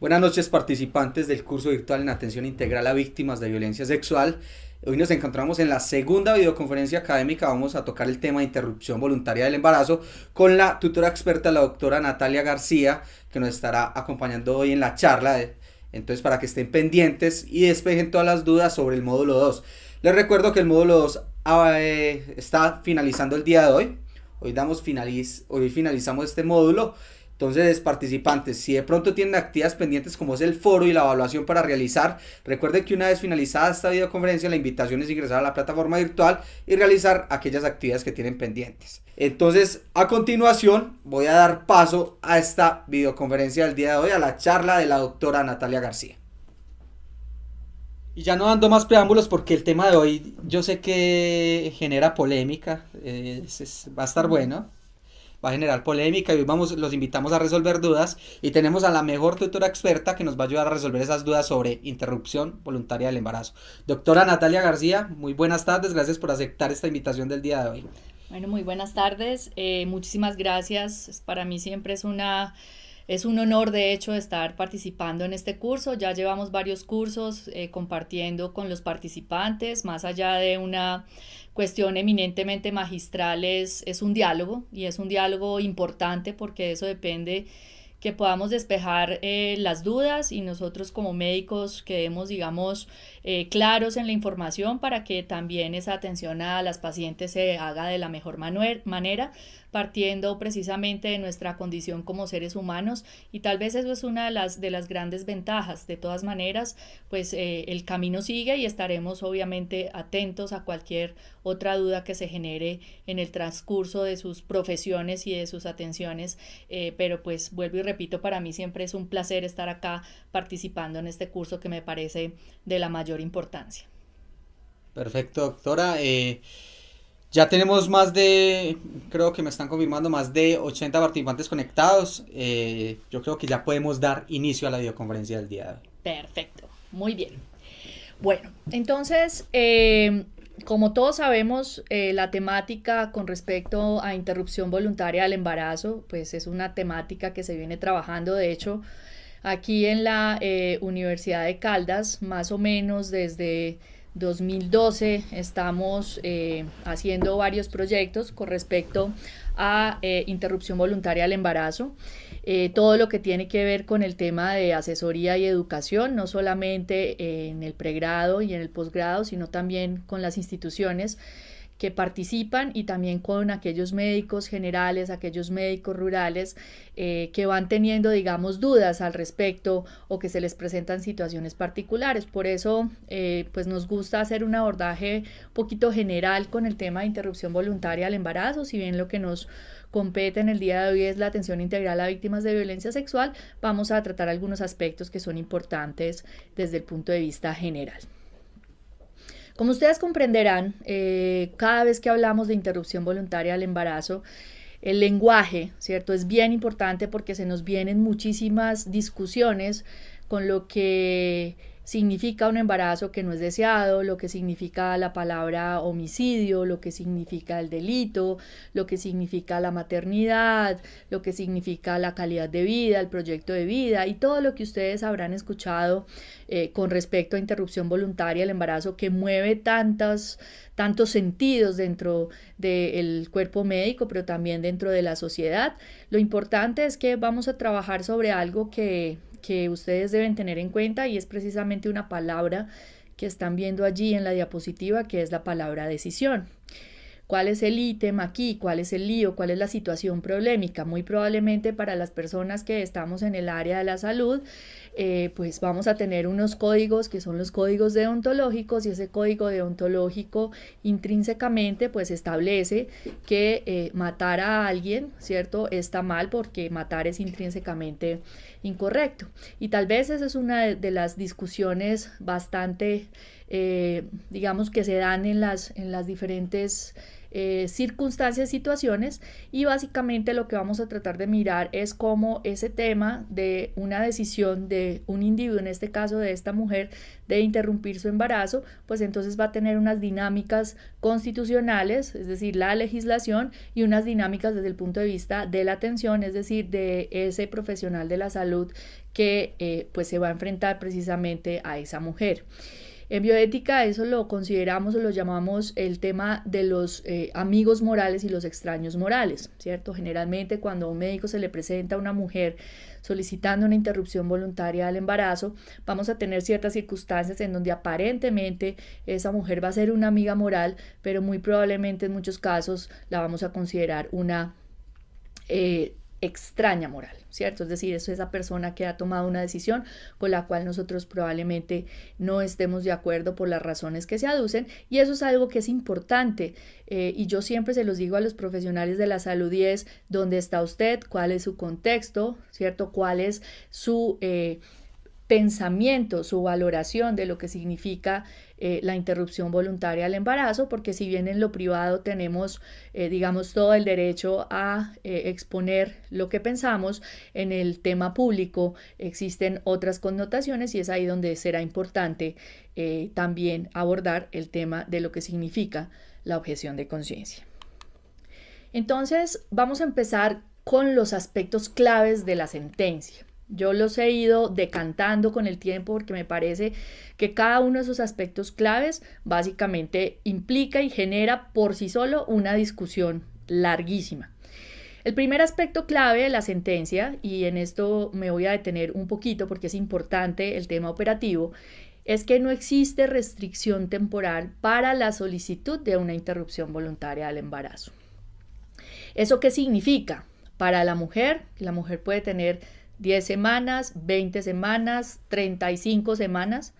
Buenas noches, participantes del curso virtual en atención integral a víctimas de violencia sexual. Hoy nos encontramos en la segunda videoconferencia académica. Vamos a tocar el tema de interrupción voluntaria del embarazo con la tutora experta, la doctora Natalia García, que nos estará acompañando hoy en la charla. Entonces, para que estén pendientes y despejen todas las dudas sobre el módulo 2. Les recuerdo que el módulo 2 está finalizando el día de hoy. Hoy finalizamos este módulo. Entonces, participantes, si de pronto tienen actividades pendientes como es el foro y la evaluación para realizar, recuerden que una vez finalizada esta videoconferencia, la invitación es ingresar a la plataforma virtual y realizar aquellas actividades que tienen pendientes. Entonces, a continuación, voy a dar paso a esta videoconferencia del día de hoy, a la charla de la doctora Natalia García. Y ya no dando más preámbulos, porque el tema de hoy yo sé que genera polémica, va a estar bueno. Va a generar polémica y hoy los invitamos a resolver dudas y tenemos a la mejor tutora experta que nos va a ayudar a resolver esas dudas sobre interrupción voluntaria del embarazo. Doctora Natalia García, muy buenas tardes, gracias por aceptar esta invitación del día de hoy. Bueno, muy buenas tardes, muchísimas gracias. Para mí siempre es un honor, de hecho, estar participando en este curso. Ya llevamos varios cursos compartiendo con los participantes, más allá de una cuestión eminentemente magistral, es un diálogo, y es un diálogo importante porque de eso depende que podamos despejar las dudas, y nosotros como médicos quedemos, digamos, claros en la información para que también esa atención a las pacientes se haga de la mejor manera, partiendo precisamente de nuestra condición como seres humanos, y tal vez eso es una de las grandes ventajas. De todas maneras, pues el camino sigue y estaremos obviamente atentos a cualquier otra duda que se genere en el transcurso de sus profesiones y de sus atenciones, pero pues vuelvo y repito, para mí siempre es un placer estar acá participando en este curso que me parece de la mayor importancia. Perfecto, doctora. Ya tenemos creo que me están confirmando, más de 80 participantes conectados. Yo creo que ya podemos dar inicio a la videoconferencia del día de hoy. Perfecto, muy bien. Bueno, entonces, como todos sabemos, la temática con respecto a interrupción voluntaria del embarazo, pues es una temática que se viene trabajando, de hecho, aquí en la Universidad de Caldas, más o menos desde 2012 estamos haciendo varios proyectos con respecto a interrupción voluntaria del embarazo. Todo lo que tiene que ver con el tema de asesoría y educación, no solamente en el pregrado y en el posgrado, sino también con las instituciones que participan, y también con aquellos médicos generales, aquellos médicos rurales que van teniendo, digamos, dudas al respecto o que se les presentan situaciones particulares. Por eso, pues nos gusta hacer un abordaje un poquito general con el tema de interrupción voluntaria al embarazo. Si bien lo que nos compete en el día de hoy es la atención integral a víctimas de violencia sexual, vamos a tratar algunos aspectos que son importantes desde el punto de vista general. Como ustedes comprenderán, cada vez que hablamos de interrupción voluntaria del embarazo, el lenguaje, ¿cierto?, es bien importante porque se nos vienen muchísimas discusiones con lo que significa un embarazo que no es deseado, lo que significa la palabra homicidio, lo que significa el delito, lo que significa la maternidad, lo que significa la calidad de vida, el proyecto de vida, y todo lo que ustedes habrán escuchado con respecto a interrupción voluntaria del embarazo, que mueve tantos sentidos dentro del cuerpo médico, pero también dentro de la sociedad. Lo importante es que vamos a trabajar sobre algo que ustedes deben tener en cuenta, y es precisamente una palabra que están viendo allí en la diapositiva, que es la palabra decisión. ¿Cuál es el ítem aquí? ¿Cuál es el lío? ¿Cuál es la situación problemática? Muy probablemente para las personas que estamos en el área de la salud, pues vamos a tener unos códigos que son los códigos deontológicos, y ese código deontológico intrínsecamente pues establece que matar a alguien, ¿cierto?, está mal, porque matar es intrínsecamente incorrecto. Y tal vez esa es una de las discusiones bastante, digamos, que se dan en las diferentes circunstancias, situaciones, y básicamente lo que vamos a tratar de mirar es cómo ese tema de una decisión de un individuo, en este caso de esta mujer, de interrumpir su embarazo, pues entonces va a tener unas dinámicas constitucionales, es decir, la legislación, y unas dinámicas desde el punto de vista de la atención, es decir, de ese profesional de la salud que pues se va a enfrentar precisamente a esa mujer. En bioética eso lo consideramos o lo llamamos el tema de los amigos morales y los extraños morales, ¿cierto? Generalmente cuando a un médico se le presenta a una mujer solicitando una interrupción voluntaria del embarazo, vamos a tener ciertas circunstancias en donde aparentemente esa mujer va a ser una amiga moral, pero muy probablemente en muchos casos la vamos a considerar una extraña moral, ¿cierto? Es decir, es esa persona que ha tomado una decisión con la cual nosotros probablemente no estemos de acuerdo por las razones que se aducen, y eso es algo que es importante, y yo siempre se los digo a los profesionales de la salud, y es dónde está usted, cuál es su contexto, ¿cierto? Cuál es su pensamiento, su valoración de lo que significa la interrupción voluntaria del embarazo, porque si bien en lo privado tenemos, digamos, todo el derecho a exponer lo que pensamos, en el tema público existen otras connotaciones, y es ahí donde será importante también abordar el tema de lo que significa la objeción de conciencia. Entonces, vamos a empezar con los aspectos claves de la sentencia. Yo los he ido decantando con el tiempo porque me parece que cada uno de esos aspectos claves básicamente implica y genera por sí solo una discusión larguísima. El primer aspecto clave de la sentencia, y en esto me voy a detener un poquito porque es importante el tema operativo, es que no existe restricción temporal para la solicitud de una interrupción voluntaria del embarazo. ¿Eso qué significa? Para la mujer puede tener 10 semanas, 20 semanas, 35 semanas,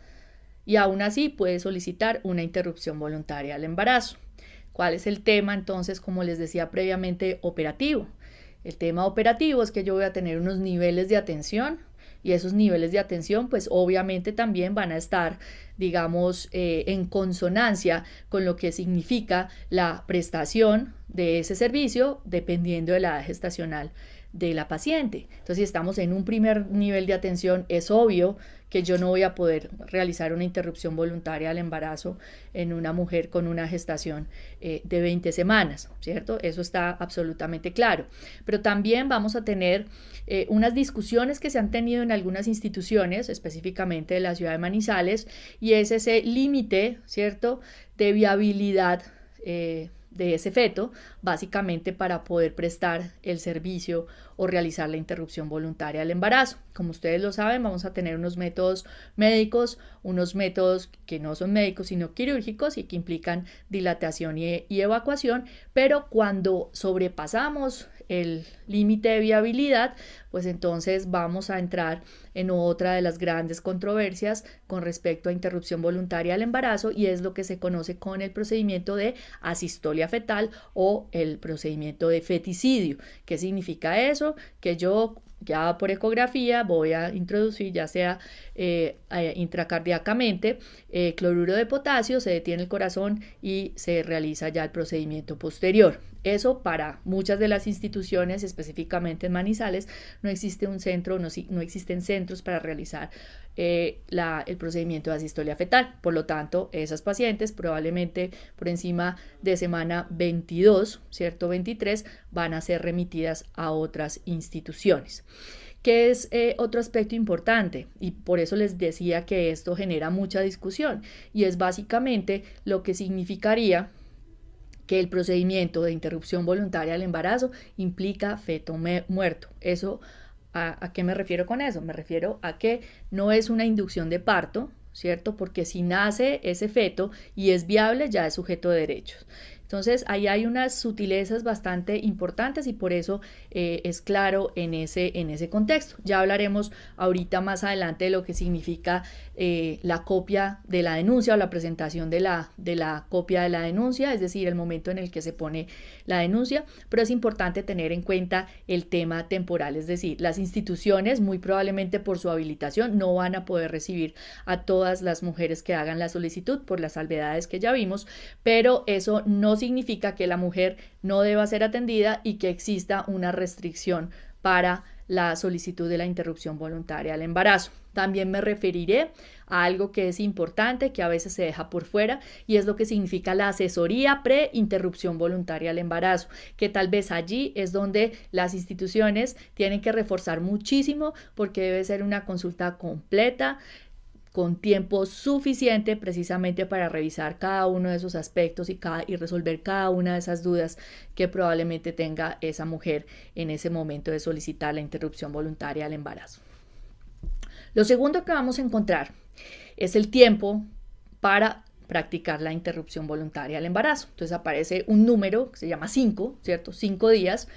y aún así puede solicitar una interrupción voluntaria del embarazo. ¿Cuál es el tema entonces, como les decía previamente, operativo? El tema operativo es que yo voy a tener unos niveles de atención, y esos niveles de atención pues obviamente también van a estar, digamos, en consonancia con lo que significa la prestación de ese servicio dependiendo de la edad gestacional de la paciente. Entonces, si estamos en un primer nivel de atención, es obvio que yo no voy a poder realizar una interrupción voluntaria del embarazo en una mujer con una gestación de 20 semanas, ¿cierto? Eso está absolutamente claro. Pero también vamos a tener unas discusiones que se han tenido en algunas instituciones, específicamente de la ciudad de Manizales, y es ese límite, ¿cierto?, de viabilidad de ese feto, básicamente para poder prestar el servicio o realizar la interrupción voluntaria del embarazo. Como ustedes lo saben, vamos a tener unos métodos médicos, unos métodos que no son médicos sino quirúrgicos y que implican dilatación y evacuación, pero cuando sobrepasamos el límite de viabilidad, pues entonces vamos a entrar en otra de las grandes controversias con respecto a interrupción voluntaria del embarazo, y es lo que se conoce con el procedimiento de asistolia fetal o el procedimiento de feticidio. ¿Qué significa eso? Que yo ya por ecografía voy a introducir, ya sea intracardíacamente, cloruro de potasio, se detiene el corazón y se realiza ya el procedimiento posterior. Eso para muchas de las instituciones, específicamente en Manizales, no existe un centro, no existen centros para realizar el procedimiento de asistolia fetal. Por lo tanto, esas pacientes probablemente por encima de semana 22, ¿cierto? 23, van a ser remitidas a otras instituciones. ¿Qué es otro aspecto importante? Y por eso les decía que esto genera mucha discusión, y es básicamente lo que significaría que el procedimiento de interrupción voluntaria del embarazo implica feto muerto. Eso, ¿a qué me refiero con eso? Me refiero a que no es una inducción de parto, ¿cierto? Porque si nace ese feto y es viable, ya es sujeto de derechos. Entonces, ahí hay unas sutilezas bastante importantes, y por eso es claro en ese contexto. Ya hablaremos ahorita más adelante de lo que significa la copia de la denuncia o la presentación de la copia de la denuncia, es decir, el momento en el que se pone la denuncia, pero es importante tener en cuenta el tema temporal, es decir, las instituciones muy probablemente por su habilitación no van a poder recibir a todas las mujeres que hagan la solicitud por las salvedades que ya vimos, pero eso no significa que la mujer no deba ser atendida y que exista una restricción para la solicitud de la interrupción voluntaria del embarazo. También me referiré a algo que es importante, que a veces se deja por fuera, y es lo que significa la asesoría pre-interrupción voluntaria del embarazo, que tal vez allí es donde las instituciones tienen que reforzar muchísimo, porque debe ser una consulta completa, con tiempo suficiente precisamente para revisar cada uno de esos aspectos y resolver cada una de esas dudas que probablemente tenga esa mujer en ese momento de solicitar la interrupción voluntaria del embarazo. Lo segundo que vamos a encontrar es el tiempo para practicar la interrupción voluntaria del embarazo. Entonces aparece un número que se llama 5, ¿cierto? 5 días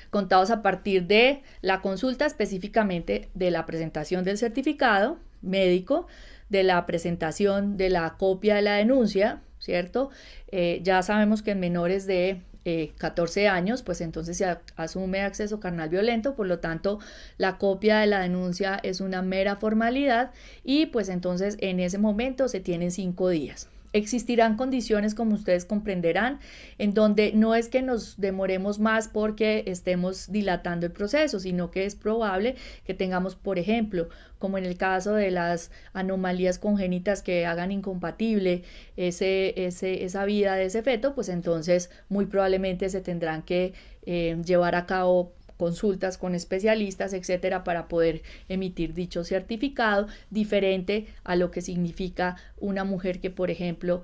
contados a partir de la consulta, específicamente de la presentación del certificado médico, de la presentación de la copia de la denuncia, ¿cierto? Ya sabemos que en menores de 14 años, pues entonces se asume acceso carnal violento, por lo tanto la copia de la denuncia es una mera formalidad y pues entonces en ese momento se tienen 5 días. Existirán condiciones, como ustedes comprenderán, en donde no es que nos demoremos más porque estemos dilatando el proceso, sino que es probable que tengamos, por ejemplo, como en el caso de las anomalías congénitas que hagan incompatible esa vida de ese feto, pues entonces muy probablemente se tendrán que llevar a cabo consultas con especialistas, etcétera, para poder emitir dicho certificado, diferente a lo que significa una mujer que, por ejemplo,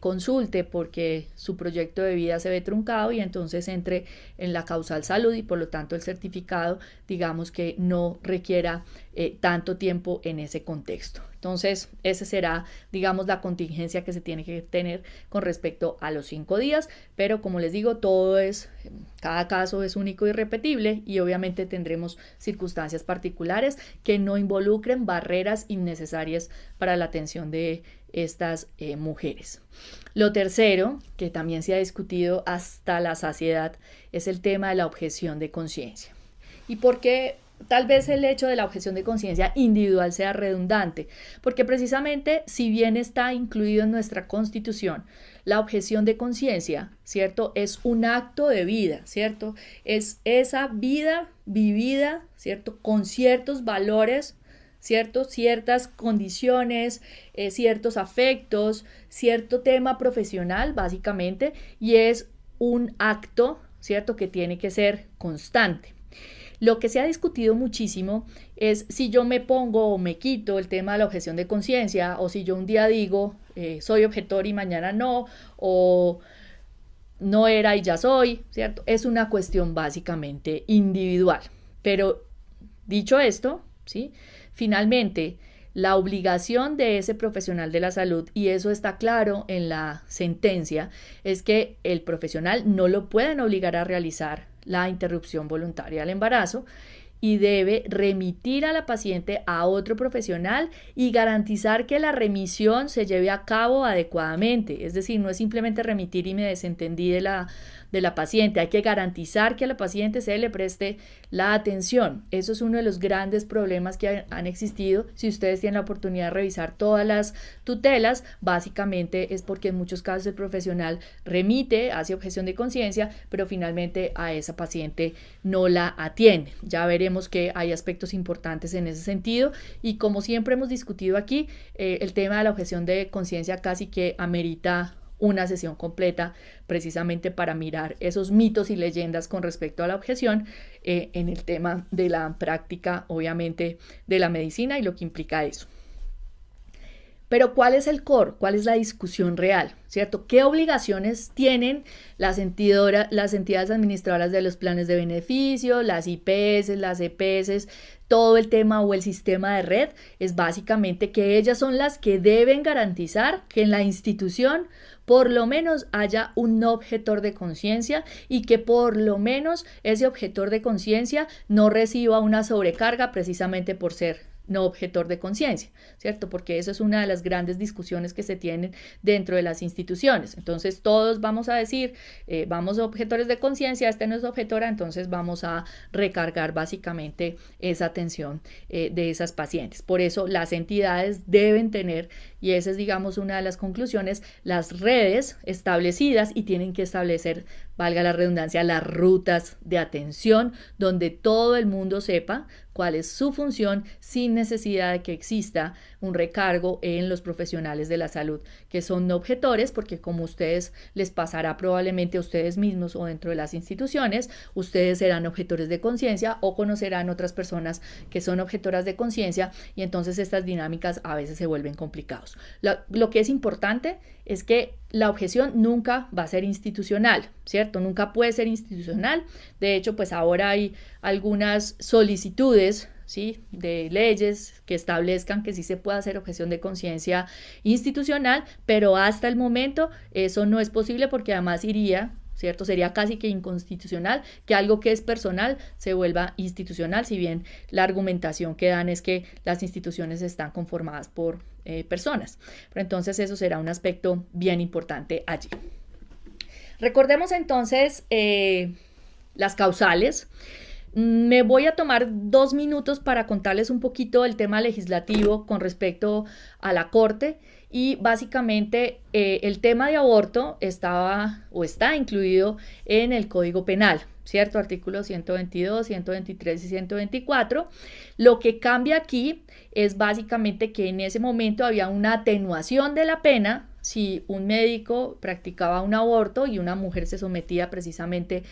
consulte porque su proyecto de vida se ve truncado y entonces entre en la causal salud y por lo tanto el certificado, digamos que no requiera tanto tiempo en ese contexto. Entonces, esa será, digamos, la contingencia que se tiene que tener con respecto a los 5 días, pero como les digo, cada caso es único y repetible y obviamente tendremos circunstancias particulares que no involucren barreras innecesarias para la atención de estas mujeres. Lo tercero, que también se ha discutido hasta la saciedad, es el tema de la objeción de conciencia. ¿Y por qué? Tal vez el hecho de la objeción de conciencia individual sea redundante, porque precisamente si bien está incluido en nuestra Constitución, la objeción de conciencia, ¿cierto? Es un acto de vida, ¿cierto? Es esa vida vivida, ¿cierto? Con ciertos valores, ¿cierto? Ciertas condiciones, ciertos afectos, cierto tema profesional, básicamente, y es un acto, ¿cierto? Que tiene que ser constante. Lo que se ha discutido muchísimo es si yo me pongo o me quito el tema de la objeción de conciencia o si yo un día digo soy objetor y mañana no, o no era y ya soy, ¿cierto? Es una cuestión básicamente individual. Pero dicho esto, ¿sí? Finalmente, la obligación de ese profesional de la salud, y eso está claro en la sentencia, es que el profesional no lo pueden obligar a realizar la interrupción voluntaria del embarazo y debe remitir a la paciente a otro profesional y garantizar que la remisión se lleve a cabo adecuadamente. Es decir, no es simplemente remitir y me desentendí de la paciente, hay que garantizar que a la paciente se le preste la atención. Eso es uno de los grandes problemas que han existido. Si ustedes tienen la oportunidad de revisar todas las tutelas, básicamente es porque en muchos casos el profesional remite, hace objeción de conciencia, pero finalmente a esa paciente no la atiende. Ya veremos que hay aspectos importantes en ese sentido y como siempre hemos discutido aquí, el tema de la objeción de conciencia casi que amerita una sesión completa precisamente para mirar esos mitos y leyendas con respecto a la objeción en el tema de la práctica, obviamente, de la medicina y lo que implica eso. Pero ¿cuál es el core? ¿Cuál es la discusión real? ¿Cierto? ¿Qué obligaciones tienen las entidades administradoras de los planes de beneficio, las IPS, las EPS, todo el tema o el sistema de red? Es básicamente que ellas son las que deben garantizar que en la institución por lo menos haya un objetor de conciencia y que por lo menos ese objetor de conciencia no reciba una sobrecarga precisamente por ser no objetor de conciencia, ¿cierto? Porque eso es una de las grandes discusiones que se tienen dentro de las instituciones. Entonces todos vamos a decir, vamos a objetores de conciencia, este no es objetora, entonces vamos a recargar básicamente esa atención de esas pacientes. Por eso las entidades deben tener, y esa es digamos una de las conclusiones, las redes establecidas y tienen que establecer, valga la redundancia, las rutas de atención donde todo el mundo sepa cuál es su función sin necesidad de que exista un recargo en los profesionales de la salud que son no objetores, porque como ustedes les pasará probablemente a ustedes mismos o dentro de las instituciones, ustedes serán objetores de conciencia o conocerán otras personas que son objetoras de conciencia y entonces estas dinámicas a veces se vuelven complicados. Lo que es importante es que la objeción nunca va a ser institucional, ¿cierto? Nunca puede ser institucional. De hecho, pues ahora hay algunas solicitudes, ¿sí?, de leyes que establezcan que sí se puede hacer objeción de conciencia institucional, pero hasta el momento eso no es posible porque además iría, ¿cierto? Sería casi que inconstitucional que algo que es personal se vuelva institucional, si bien la argumentación que dan es que las instituciones están conformadas por personas. Pero entonces eso será un aspecto bien importante allí. Recordemos entonces las causales. Me voy a tomar 2 minutos para contarles un poquito el tema legislativo con respecto a la Corte y básicamente el tema de aborto estaba o está incluido en el Código Penal, ¿cierto? Artículos 122, 123 y 124. Lo que cambia aquí es básicamente que en ese momento había una atenuación de la pena si un médico practicaba un aborto y una mujer se sometía precisamente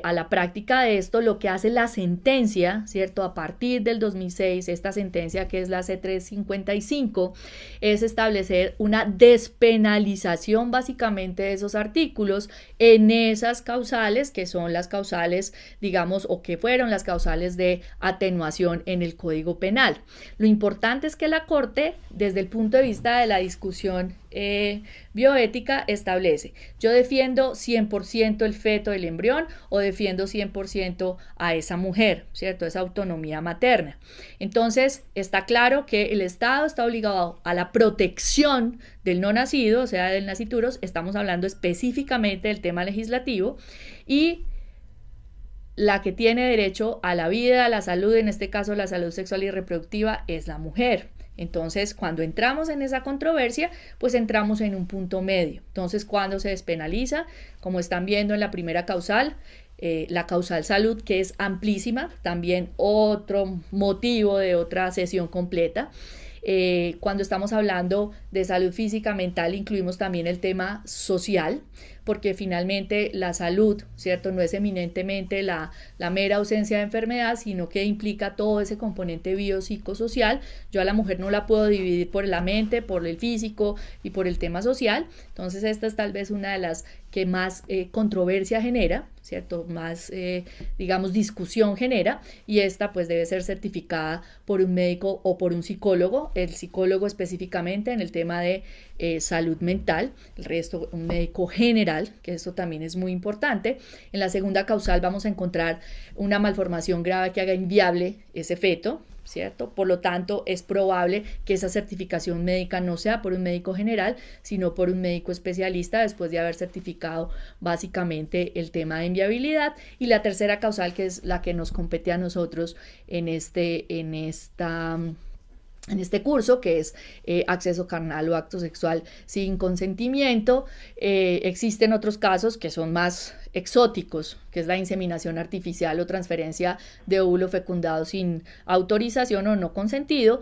a la práctica de esto. Lo que hace la sentencia, ¿cierto? A partir del 2006, esta sentencia que es la C355, es establecer una despenalización básicamente de esos artículos en esas causales que son las causales, digamos, o que fueron las causales de atenuación en el Código Penal. Lo importante es que la Corte, desde el punto de vista de la discusión bioética, establece: yo defiendo 100% el feto del embrión o defiendo 100% a esa mujer, ¿cierto? Esa autonomía materna. Entonces está claro que el Estado está obligado a la protección del no nacido, o sea, del nascituros. Estamos hablando específicamente del tema legislativo, y la que tiene derecho a la vida, a la salud, en este caso la salud sexual y reproductiva, es la mujer. Entonces, cuando entramos en esa controversia, pues entramos en un punto medio. Entonces, cuando se despenaliza, como están viendo en la primera causal, la causal salud, que es amplísima, también otro motivo de otra sesión completa. Cuando estamos hablando de salud física, mental, incluimos también el tema social, porque finalmente la salud, ¿cierto?, no es eminentemente la mera ausencia de enfermedad, sino que implica todo ese componente biopsicosocial. Yo a la mujer no la puedo dividir por la mente, por el físico y por el tema social. Entonces esta es tal vez una de las que más controversia genera, ¿cierto?, más, digamos, discusión genera, y esta pues debe ser certificada por un médico o por un psicólogo, el psicólogo específicamente en el tema de salud mental, el resto un médico general, que esto también es muy importante. En la segunda causal vamos a encontrar una malformación grave que haga inviable ese feto, ¿cierto? Por lo tanto, es probable que esa certificación médica no sea por un médico general, sino por un médico especialista después de haber certificado básicamente el tema de inviabilidad. Y la tercera causal, que es la que nos compete a nosotros en este curso, que es acceso carnal o acto sexual sin consentimiento. Existen otros casos que son más exóticos, que es la inseminación artificial o transferencia de óvulo fecundado sin autorización o no consentido,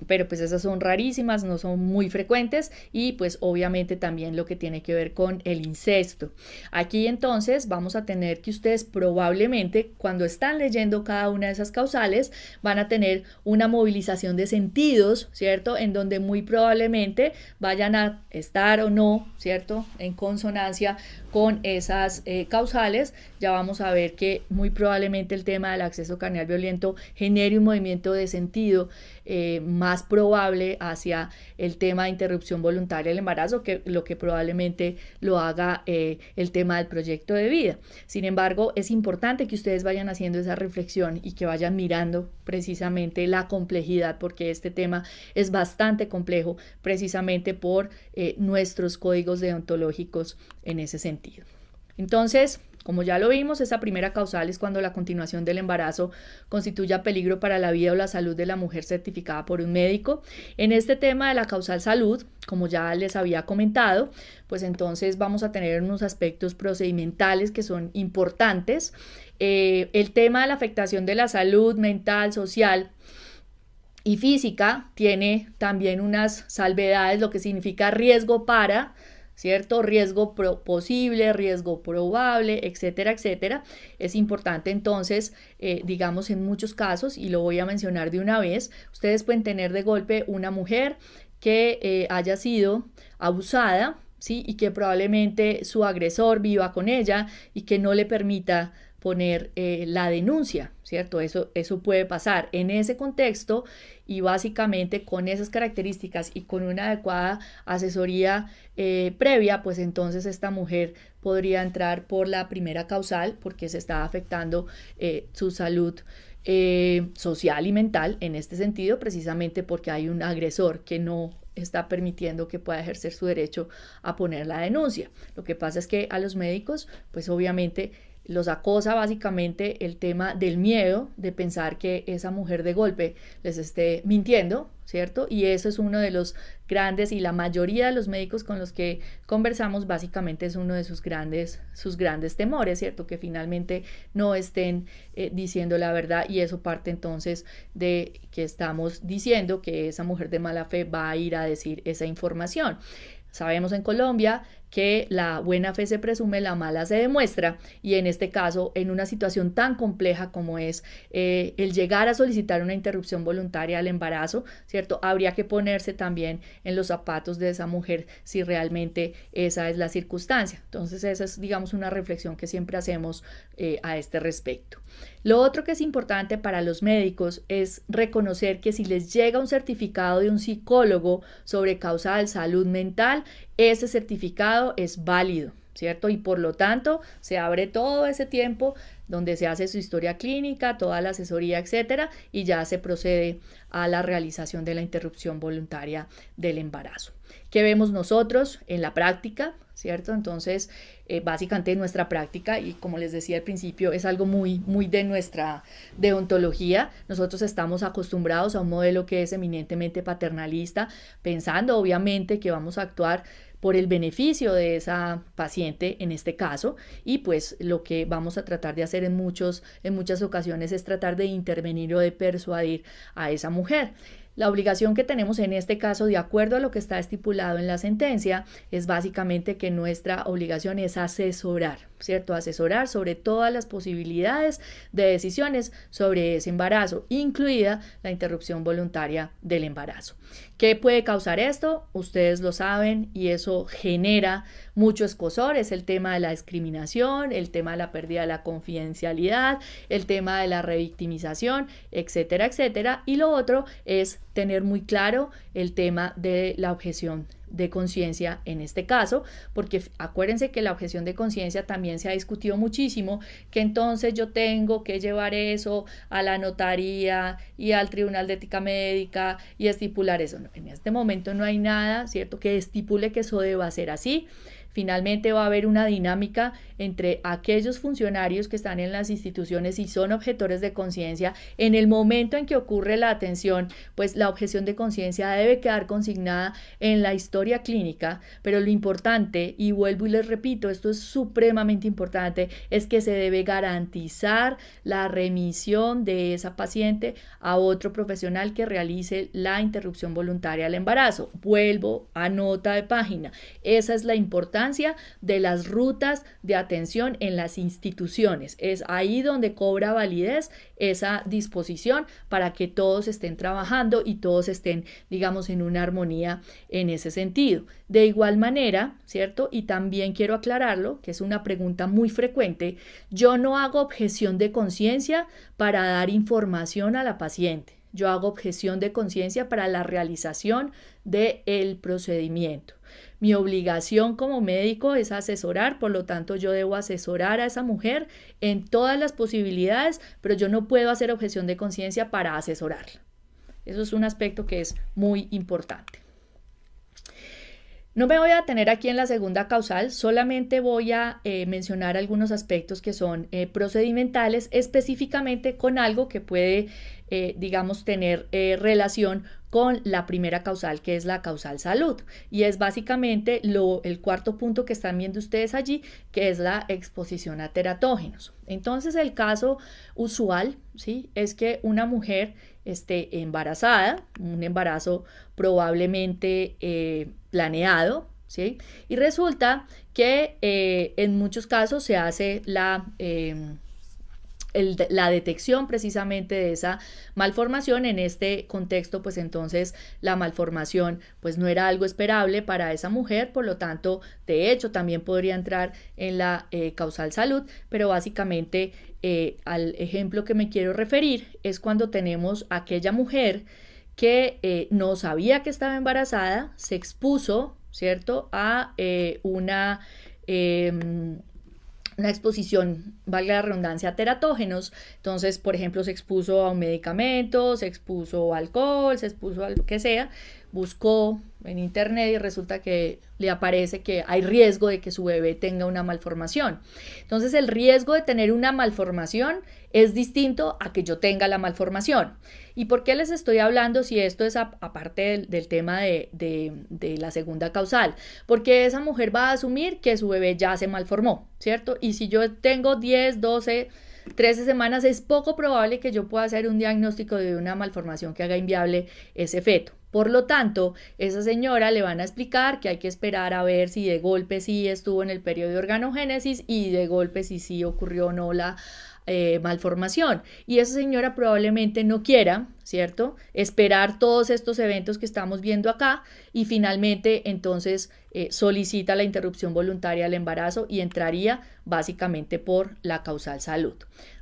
pero pues esas son rarísimas, no son muy frecuentes, y pues obviamente también lo que tiene que ver con el incesto. Aquí entonces vamos a tener que ustedes probablemente, cuando están leyendo cada una de esas causales, van a tener una movilización de sentidos, ¿cierto?, en donde muy probablemente vayan a estar o no, ¿cierto?, en consonancia con esas causales. Ya vamos a ver que muy probablemente el tema del acceso carnal violento genere un movimiento de sentido más más probable hacia el tema de interrupción voluntaria del embarazo que lo que probablemente lo haga el tema del proyecto de vida. Sin embargo, es importante que ustedes vayan haciendo esa reflexión y que vayan mirando precisamente la complejidad, porque este tema es bastante complejo precisamente por nuestros códigos deontológicos en ese sentido. Entonces, como ya lo vimos, esa primera causal es cuando la continuación del embarazo constituya peligro para la vida o la salud de la mujer certificada por un médico. En este tema de la causal salud, como ya les había comentado, pues entonces vamos a tener unos aspectos procedimentales que son importantes. El tema de la afectación de la salud mental, social y física tiene también unas salvedades, lo que significa riesgo para, ¿cierto? Riesgo posible, riesgo probable, etcétera, etcétera. Es importante entonces, digamos en muchos casos, y lo voy a mencionar de una vez, ustedes pueden tener de golpe una mujer que haya sido abusada, ¿sí? Y que probablemente su agresor viva con ella y que no le permita poner la denuncia, ¿cierto? Eso puede pasar en ese contexto y básicamente con esas características y con una adecuada asesoría previa, pues entonces esta mujer podría entrar por la primera causal porque se está afectando su salud social y mental en este sentido, precisamente porque hay un agresor que no está permitiendo que pueda ejercer su derecho a poner la denuncia. Lo que pasa es que a los médicos, pues obviamente los acosa básicamente el tema del miedo de pensar que esa mujer de golpe les esté mintiendo, ¿cierto? Y eso es uno de los grandes, y la mayoría de los médicos con los que conversamos básicamente es uno de sus grandes temores, ¿cierto? Que finalmente no estén diciendo la verdad, y eso parte entonces de que estamos diciendo que esa mujer de mala fe va a ir a decir esa información. Sabemos en Colombia que la buena fe se presume, la mala se demuestra, y en este caso, en una situación tan compleja como es el llegar a solicitar una interrupción voluntaria al embarazo, ¿cierto? Habría que ponerse también en los zapatos de esa mujer si realmente esa es la circunstancia. Entonces, esa es, digamos, una reflexión que siempre hacemos a este respecto. Lo otro que es importante para los médicos es reconocer que si les llega un certificado de un psicólogo sobre causal salud mental, ese certificado es válido, ¿cierto? Y por lo tanto se abre todo ese tiempo donde se hace su historia clínica, toda la asesoría, etcétera, y ya se procede a la realización de la interrupción voluntaria del embarazo. ¿Qué vemos nosotros en la práctica? ¿Cierto? Entonces, básicamente nuestra práctica, y como les decía al principio, es algo muy de nuestra deontología. Nosotros estamos acostumbrados a un modelo que es eminentemente paternalista, pensando obviamente que vamos a actuar por el beneficio de esa paciente en este caso, y pues lo que vamos a tratar de hacer en muchas ocasiones es tratar de intervenir o de persuadir a esa mujer. La obligación que tenemos en este caso, de acuerdo a lo que está estipulado en la sentencia, es básicamente que nuestra obligación es asesorar, ¿cierto? Asesorar sobre todas las posibilidades de decisiones sobre ese embarazo, incluida la interrupción voluntaria del embarazo. ¿Qué puede causar esto? Ustedes lo saben, y eso genera mucho escozor. Es el tema de la discriminación, el tema de la pérdida de la confidencialidad, el tema de la revictimización, etcétera, etcétera. Y lo otro es tener muy claro el tema de la objeción de conciencia en este caso, porque acuérdense que la objeción de conciencia también se ha discutido muchísimo, que entonces yo tengo que llevar eso a la notaría y al Tribunal de Ética Médica y estipular eso. No, en este momento no hay nada, ¿cierto?, que estipule que eso deba ser así. Finalmente va a haber una dinámica entre aquellos funcionarios que están en las instituciones y son objetores de conciencia. En el momento en que ocurre la atención, pues la objeción de conciencia debe quedar consignada en la historia clínica, pero lo importante, y vuelvo y les repito, esto es supremamente importante, es que se debe garantizar la remisión de esa paciente a otro profesional que realice la interrupción voluntaria del embarazo. Vuelvo a nota de página. Esa es la importancia de las rutas de atención en las instituciones. Es ahí donde cobra validez esa disposición para que todos estén trabajando y todos estén, digamos, en una armonía en ese sentido. De igual manera, ¿cierto? Y también quiero aclararlo, que es una pregunta muy frecuente, yo no hago objeción de conciencia para dar información a la paciente. yo hago objeción de conciencia para la realización del procedimiento. Mi obligación como médico es asesorar, por lo tanto yo debo asesorar a esa mujer en todas las posibilidades, pero yo no puedo hacer objeción de conciencia para asesorarla. Eso es un aspecto que es muy importante. No me voy a detener aquí en la segunda causal, solamente voy a mencionar algunos aspectos que son procedimentales, específicamente con algo que puede, digamos, tener relación con la primera causal, que es la causal salud. Y es básicamente el cuarto punto que están viendo ustedes allí, que es la exposición a teratógenos. Entonces, el caso usual, ¿sí?, es que una mujer esté embarazada, un embarazo probablemente planeado, ¿sí? Y resulta que en muchos casos se hace la detección precisamente de esa malformación. En este contexto, pues entonces la malformación pues no era algo esperable para esa mujer, por lo tanto, de hecho, también podría entrar en la causal salud, pero básicamente al ejemplo que me quiero referir es cuando tenemos a aquella mujer que no sabía que estaba embarazada, se expuso, ¿cierto?, a una exposición, valga la redundancia, a teratógenos. Entonces, por ejemplo, se expuso a un medicamento, se expuso a alcohol, se expuso a lo que sea, buscó en internet y resulta que le aparece que hay riesgo de que su bebé tenga una malformación. Entonces, el riesgo de tener una malformación es distinto a que yo tenga la malformación. ¿Y por qué les estoy hablando si esto es aparte del tema de la segunda causal? Porque esa mujer va a asumir que su bebé ya se malformó, ¿cierto? Y si yo tengo 10, 12, 13 semanas, es poco probable que yo pueda hacer un diagnóstico de una malformación que haga inviable ese feto. Por lo tanto, esa señora le van a explicar que hay que esperar a ver si de golpe sí estuvo en el periodo de organogénesis y de golpe si sí ocurrió o no la malformación. Y esa señora probablemente no quiera, ¿cierto?, esperar todos estos eventos que estamos viendo acá y finalmente entonces solicita la interrupción voluntaria del embarazo y entraría básicamente por la causal salud.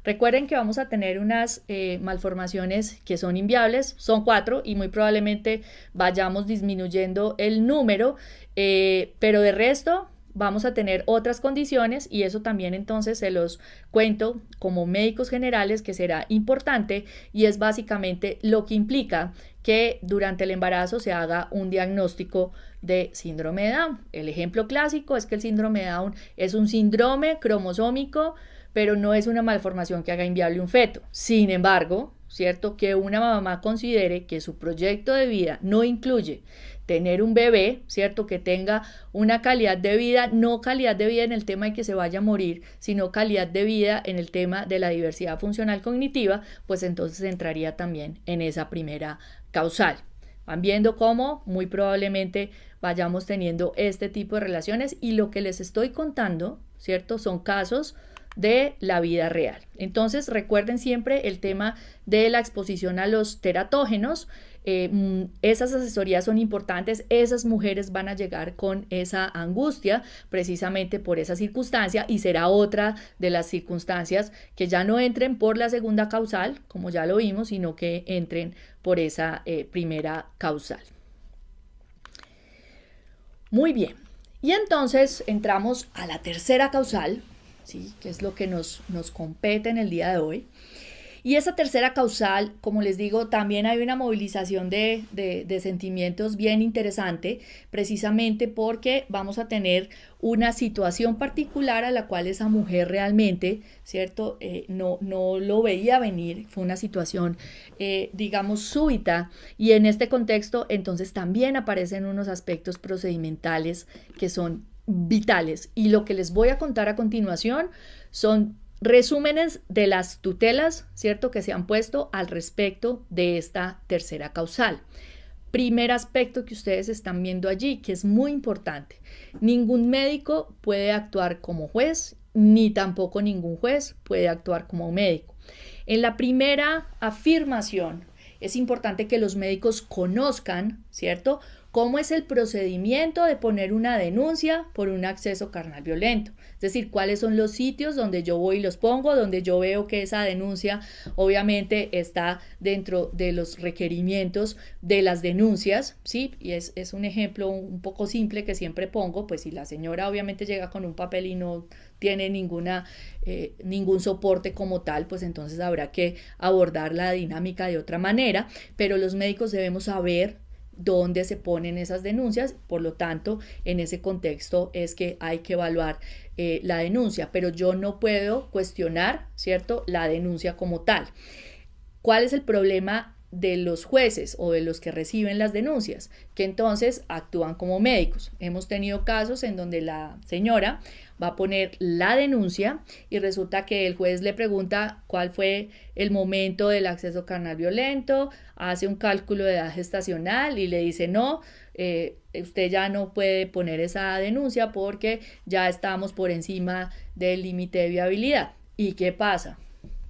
Recuerden que vamos a tener unas malformaciones que son inviables, son 4 y muy probablemente vayamos disminuyendo el número, pero de resto vamos a tener otras condiciones y eso también entonces se los cuento como médicos generales que será importante y es básicamente lo que implica que durante el embarazo se haga un diagnóstico de síndrome de Down. El ejemplo clásico es que el síndrome de Down es un síndrome cromosómico, pero no es una malformación que haga inviable un feto. Sin embargo, ¿cierto?, que una mamá considere que su proyecto de vida no incluye tener un bebé, ¿cierto?, que tenga una calidad de vida, no calidad de vida en el tema de que se vaya a morir, sino calidad de vida en el tema de la diversidad funcional cognitiva, pues entonces entraría también en esa primera causal. Van viendo cómo muy probablemente vayamos teniendo este tipo de relaciones y lo que les estoy contando, ¿cierto?, son casos de la vida real. Entonces recuerden siempre el tema de la exposición a los teratógenos. Esas asesorías son importantes, esas mujeres van a llegar con esa angustia precisamente por esa circunstancia y será otra de las circunstancias que ya no entren por la segunda causal, como ya lo vimos, sino que entren por esa primera causal. Muy bien, y entonces entramos a la tercera causal, ¿sí?, que es lo que nos compete en el día de hoy. Y esa tercera causal, como les digo, también hay una movilización de sentimientos bien interesante, precisamente porque vamos a tener una situación particular a la cual esa mujer realmente, ¿cierto?, no lo veía venir, fue una situación, digamos, súbita, y en este contexto entonces también aparecen unos aspectos procedimentales que son vitales, y lo que les voy a contar a continuación son resúmenes de las tutelas, ¿cierto?, que se han puesto al respecto de esta tercera causal. Primer aspecto que ustedes están viendo allí, que es muy importante. Ningún médico puede actuar como juez, ni tampoco ningún juez puede actuar como médico. En la primera afirmación, es importante que los médicos conozcan, ¿cierto?, ¿Cómo es el procedimiento de poner una denuncia por un acceso carnal violento? Es decir, cuáles son los sitios donde yo voy y los pongo, donde yo veo que esa denuncia obviamente está dentro de los requerimientos de las denuncias, ¿sí? Y es un ejemplo un poco simple que siempre pongo, pues si la señora obviamente llega con un papel y no tiene ningún soporte como tal, pues entonces habrá que abordar la dinámica de otra manera, pero los médicos debemos saber dónde se ponen esas denuncias, por lo tanto, en ese contexto es que hay que evaluar la denuncia, pero yo no puedo cuestionar, ¿cierto?, la denuncia como tal. ¿Cuál es el problema de los jueces o de los que reciben las denuncias? Que entonces actúan como médicos. Hemos tenido casos en donde la señora va a poner la denuncia y resulta que el juez le pregunta cuál fue el momento del acceso carnal violento, hace un cálculo de edad gestacional y le dice no, usted ya no puede poner esa denuncia porque ya estamos por encima del límite de viabilidad. ¿Y qué pasa?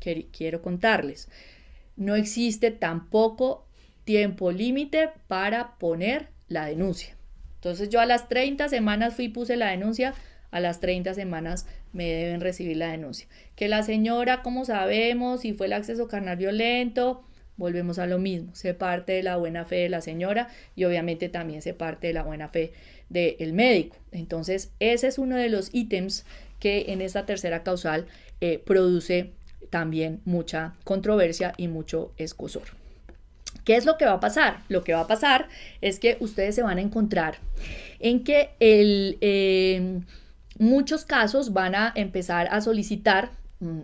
Quiero contarles. No existe tampoco tiempo límite para poner la denuncia. Entonces yo a las 30 semanas fui y puse la denuncia, a las 30 semanas me deben recibir la denuncia. Que la señora, ¿cómo sabemos si fue el acceso carnal violento? Volvemos a lo mismo, se parte de la buena fe de la señora y obviamente también se parte de la buena fe del médico. Entonces ese es uno de los ítems que en esta tercera causal produce también mucha controversia y mucho escozor. ¿Qué es lo que va a pasar? Lo que va a pasar es que ustedes se van a encontrar en que muchos casos van a empezar a solicitar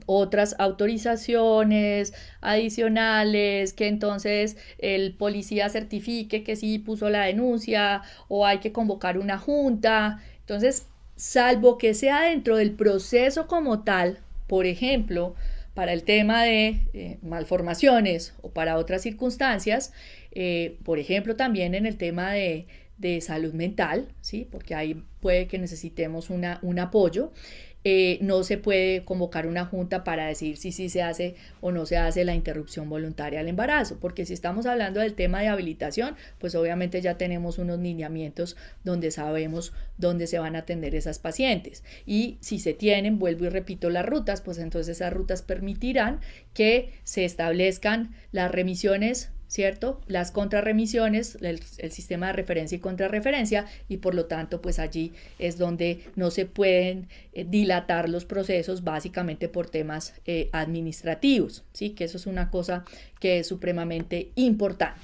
otras autorizaciones adicionales, que entonces el policía certifique que sí puso la denuncia o hay que convocar una junta. Entonces, salvo que sea dentro del proceso como tal, por ejemplo, para el tema de malformaciones o para otras circunstancias, por ejemplo, también en el tema de salud mental, ¿sí? Porque ahí puede que necesitemos un apoyo. No se puede convocar una junta para decir si sí se hace o no se hace la interrupción voluntaria del embarazo, porque si estamos hablando del tema de habilitación, pues obviamente ya tenemos unos lineamientos donde sabemos dónde se van a atender esas pacientes. Y si se tienen, vuelvo y repito, las rutas, pues entonces esas rutas permitirán que se establezcan las remisiones, ¿cierto? Las contrarremisiones, el sistema de referencia y contrarreferencia, y por lo tanto, pues allí es donde no se pueden dilatar los procesos básicamente por temas administrativos, ¿sí? Que eso es una cosa que es supremamente importante.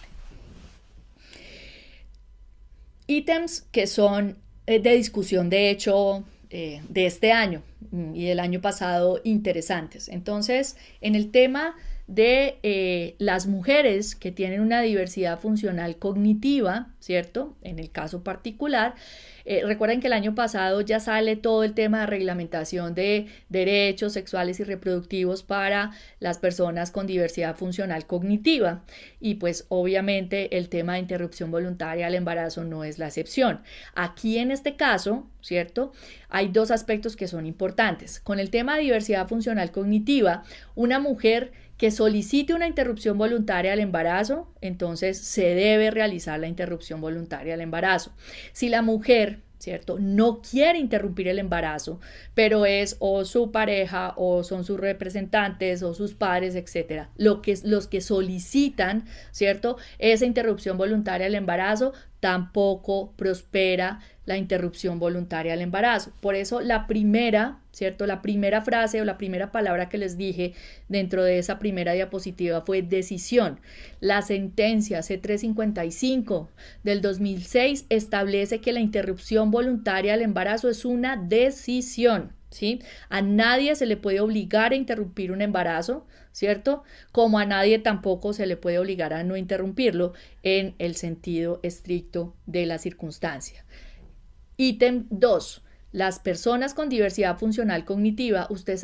Ítems que son de discusión, de hecho, de este año y del año pasado interesantes. Entonces, en el tema de las mujeres que tienen una diversidad funcional cognitiva, ¿cierto? En el caso particular, recuerden que el año pasado ya sale todo el tema de reglamentación de derechos sexuales y reproductivos para las personas con diversidad funcional cognitiva y pues obviamente el tema de interrupción voluntaria al embarazo no es la excepción. Aquí en este caso, ¿cierto? Hay dos aspectos que son importantes. Con el tema de diversidad funcional cognitiva, una mujer que solicite una interrupción voluntaria al embarazo, entonces se debe realizar la interrupción voluntaria al embarazo. Si la mujer, ¿cierto?, no quiere interrumpir el embarazo, pero es o su pareja o son sus representantes o sus padres, etcétera, los que solicitan, ¿cierto?, esa interrupción voluntaria al embarazo, tampoco prospera la interrupción voluntaria al embarazo. Por eso la primera, ¿cierto? La primera frase o la primera palabra que les dije dentro de esa primera diapositiva fue decisión. La sentencia C355 del 2006 establece que la interrupción voluntaria al embarazo es una decisión, ¿sí? A nadie se le puede obligar a interrumpir un embarazo, ¿cierto? Como a nadie tampoco se le puede obligar a no interrumpirlo en el sentido estricto de la circunstancia. Ítem 2. Las personas con diversidad funcional cognitiva, ustedes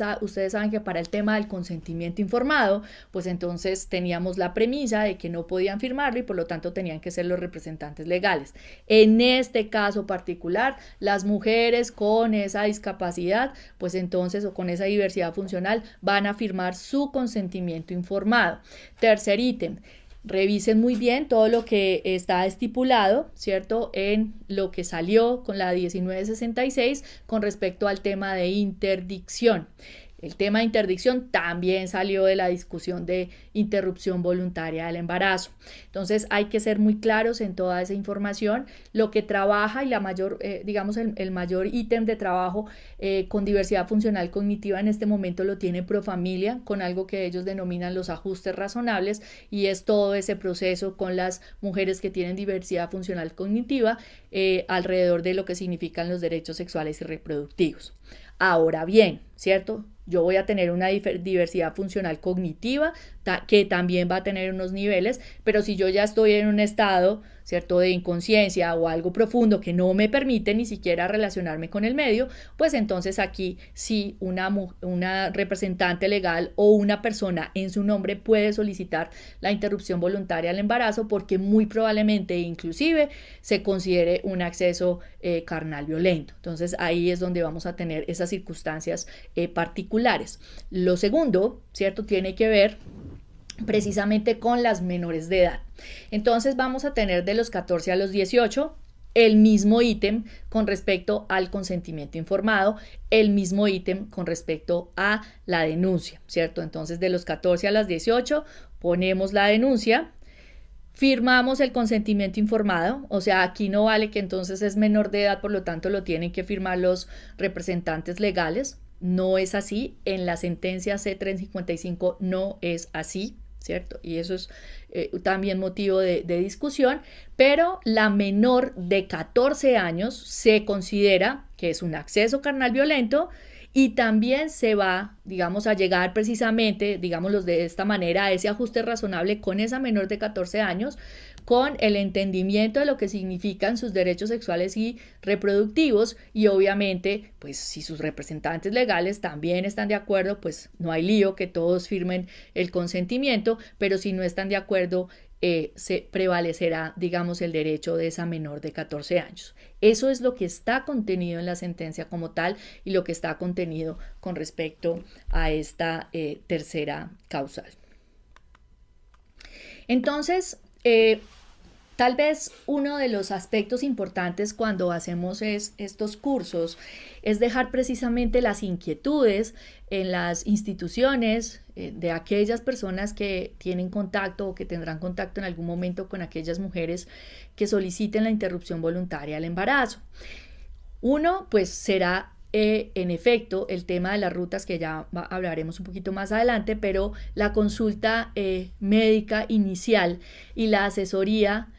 saben que para el tema del consentimiento informado, pues entonces teníamos la premisa de que no podían firmarlo y por lo tanto tenían que ser los representantes legales. En este caso particular, las mujeres con esa discapacidad, pues entonces o con esa diversidad funcional van a firmar su consentimiento informado. Tercer ítem. revisen muy bien todo lo que está estipulado, ¿cierto? En lo que salió con la 1966 con respecto al tema de interdicción. El tema de interdicción también salió de la discusión de interrupción voluntaria del embarazo. Entonces hay que ser muy claros en toda esa información. Lo que trabaja y la mayor, digamos, el mayor ítem de trabajo con diversidad funcional cognitiva en este momento lo tiene Profamilia, con algo que ellos denominan los ajustes razonables, y es todo ese proceso con las mujeres que tienen diversidad funcional cognitiva alrededor de lo que significan los derechos sexuales y reproductivos. Ahora bien, ¿cierto? Yo voy a tener una diversidad funcional cognitiva que también va a tener unos niveles, pero si yo ya estoy en un estado, ¿cierto?, de inconsciencia o algo profundo que no me permite ni siquiera relacionarme con el medio, pues entonces aquí sí una representante legal o una persona en su nombre puede solicitar la interrupción voluntaria del embarazo, porque muy probablemente inclusive se considere un acceso carnal violento. Entonces ahí es donde vamos a tener esas circunstancias particulares. Lo segundo, ¿cierto?, tiene que ver precisamente con las menores de edad. Entonces vamos a tener de los 14 a los 18 el mismo ítem con respecto al consentimiento informado, el mismo ítem con respecto a la denuncia, ¿cierto? Entonces de los 14 a las 18 ponemos la denuncia, firmamos el consentimiento informado, o sea, aquí no vale que entonces es menor de edad, por lo tanto lo tienen que firmar los representantes legales. No es así, en la sentencia C355 no es así, ¿cierto? Y eso es también motivo de discusión, pero la menor de 14 años se considera que es un acceso carnal violento y también se va, digamos, a llegar precisamente, digámoslo de esta manera, a ese ajuste razonable con esa menor de 14 años, con el entendimiento de lo que significan sus derechos sexuales y reproductivos, y obviamente, pues si sus representantes legales también están de acuerdo, pues no hay lío que todos firmen el consentimiento, pero si no están de acuerdo, se prevalecerá, digamos, el derecho de esa menor de 14 años. Eso es lo que está contenido en la sentencia como tal y lo que está contenido con respecto a esta tercera causal. Entonces, tal vez uno de los aspectos importantes cuando hacemos estos cursos es dejar precisamente las inquietudes en las instituciones de aquellas personas que tienen contacto o que tendrán contacto en algún momento con aquellas mujeres que soliciten la interrupción voluntaria del embarazo. Uno, pues será en efecto el tema de las rutas, que ya hablaremos un poquito más adelante, pero la consulta médica inicial y la asesoría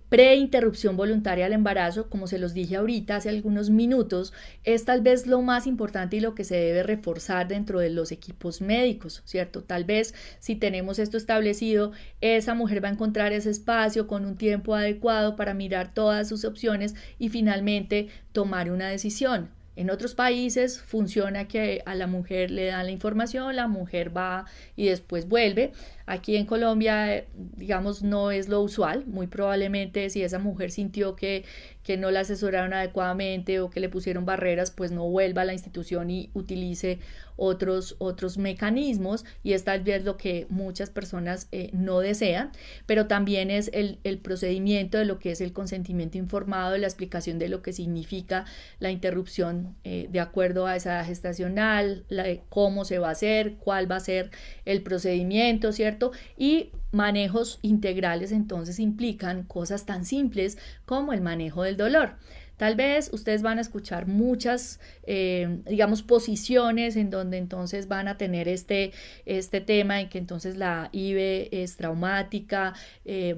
pre-interrupción voluntaria del embarazo, como se los dije ahorita hace algunos minutos, es tal vez lo más importante y lo que se debe reforzar dentro de los equipos médicos, ¿cierto? Tal vez si tenemos esto establecido, esa mujer va a encontrar ese espacio con un tiempo adecuado para mirar todas sus opciones y finalmente tomar una decisión. En otros países funciona que a la mujer le dan la información, la mujer va y después vuelve. Aquí en Colombia, digamos, no es lo usual. Muy probablemente si esa mujer sintió que no la asesoraron adecuadamente o que le pusieron barreras, pues no vuelva a la institución y utilice otros mecanismos, y es tal vez lo que muchas personas no desean, pero también es el procedimiento de lo que es el consentimiento informado, la explicación de lo que significa la interrupción de acuerdo a esa edad gestacional, cómo se va a hacer, cuál va a ser el procedimiento, ¿cierto? Y manejos integrales entonces implican cosas tan simples como el manejo del dolor. Tal vez ustedes van a escuchar muchas, digamos, posiciones en donde entonces van a tener este tema en que entonces la IVE es traumática,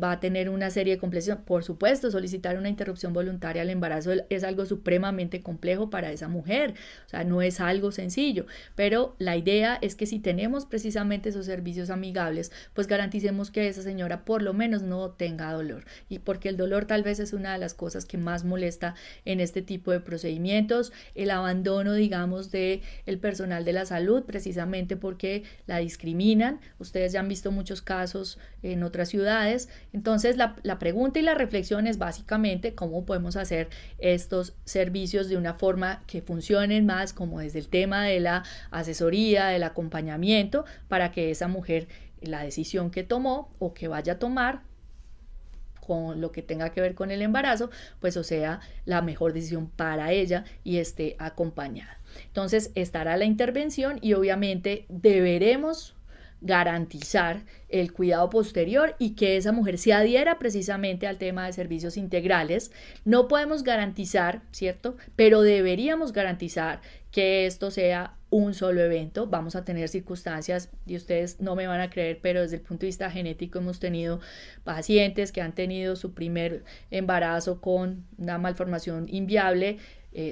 va a tener una serie de complejidades. Por supuesto, solicitar una interrupción voluntaria al embarazo es algo supremamente complejo para esa mujer, o sea, no es algo sencillo, pero la idea es que si tenemos precisamente esos servicios amigables, pues garanticemos que esa señora por lo menos no tenga dolor, y porque el dolor tal vez es una de las cosas que más molesta en este tipo de procedimientos, el abandono, digamos, de el personal de la salud, precisamente porque la discriminan. Ustedes ya han visto muchos casos en otras ciudades. Entonces la pregunta y la reflexión es básicamente cómo podemos hacer estos servicios de una forma que funcionen más, como desde el tema de la asesoría, del acompañamiento, para que esa mujer la decisión que tomó o que vaya a tomar con lo que tenga que ver con el embarazo, pues o sea, la mejor decisión para ella y esté acompañada. Entonces estará la intervención y obviamente deberemos garantizar el cuidado posterior y que esa mujer se adhiera precisamente al tema de servicios integrales. No podemos garantizar, ¿cierto? Pero deberíamos garantizar que esto sea un solo evento. Vamos a tener circunstancias, y ustedes no me van a creer, pero desde el punto de vista genético hemos tenido pacientes que han tenido su primer embarazo con una malformación inviable,